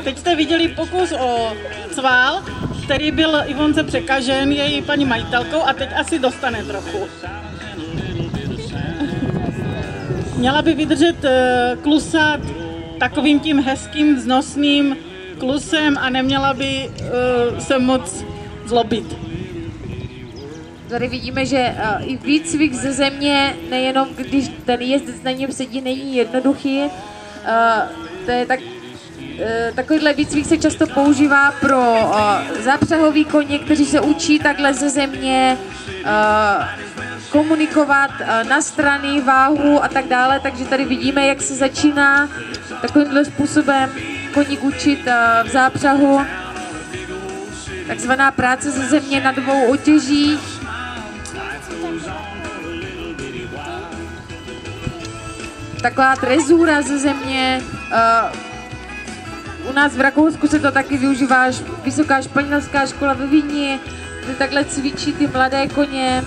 Teď jste viděli pokus o cvál, který byl Ivonce překažen její paní majitelkou a teď asi dostane trochu. Měla by vydržet klusat takovým tím hezkým, vznosným klusem a neměla by se moc zlobit. Tady vidíme, že i výcvik ze země, nejenom když ten jezdec na něm sedí, není jednoduchý. To je takovýhle výcvik se často používá pro zápřahový koně, kteří se učí takhle ze země komunikovat na strany, váhu a tak dále. Takže tady vidíme, jak se začíná takovýmhle způsobem koník učit v zápřahu. Takzvaná práce ze země na dvou otěžích. Taková trezura ze země. U nás v Rakousku se to taky využívá, vysoká španělská škola ve Vídni, kde takhle cvičí ty mladé koně.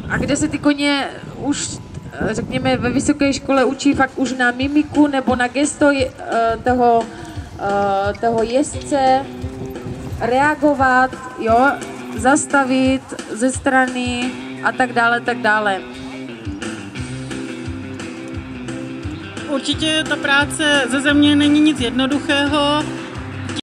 A kde se ty koně už, řekněme, ve vysoké škole učí fakt už na mimiku nebo na gesto toho jezdce, reagovat, jo, zastavit ze strany a tak dále, tak dále. Určitě ta práce ze země není nic jednoduchého.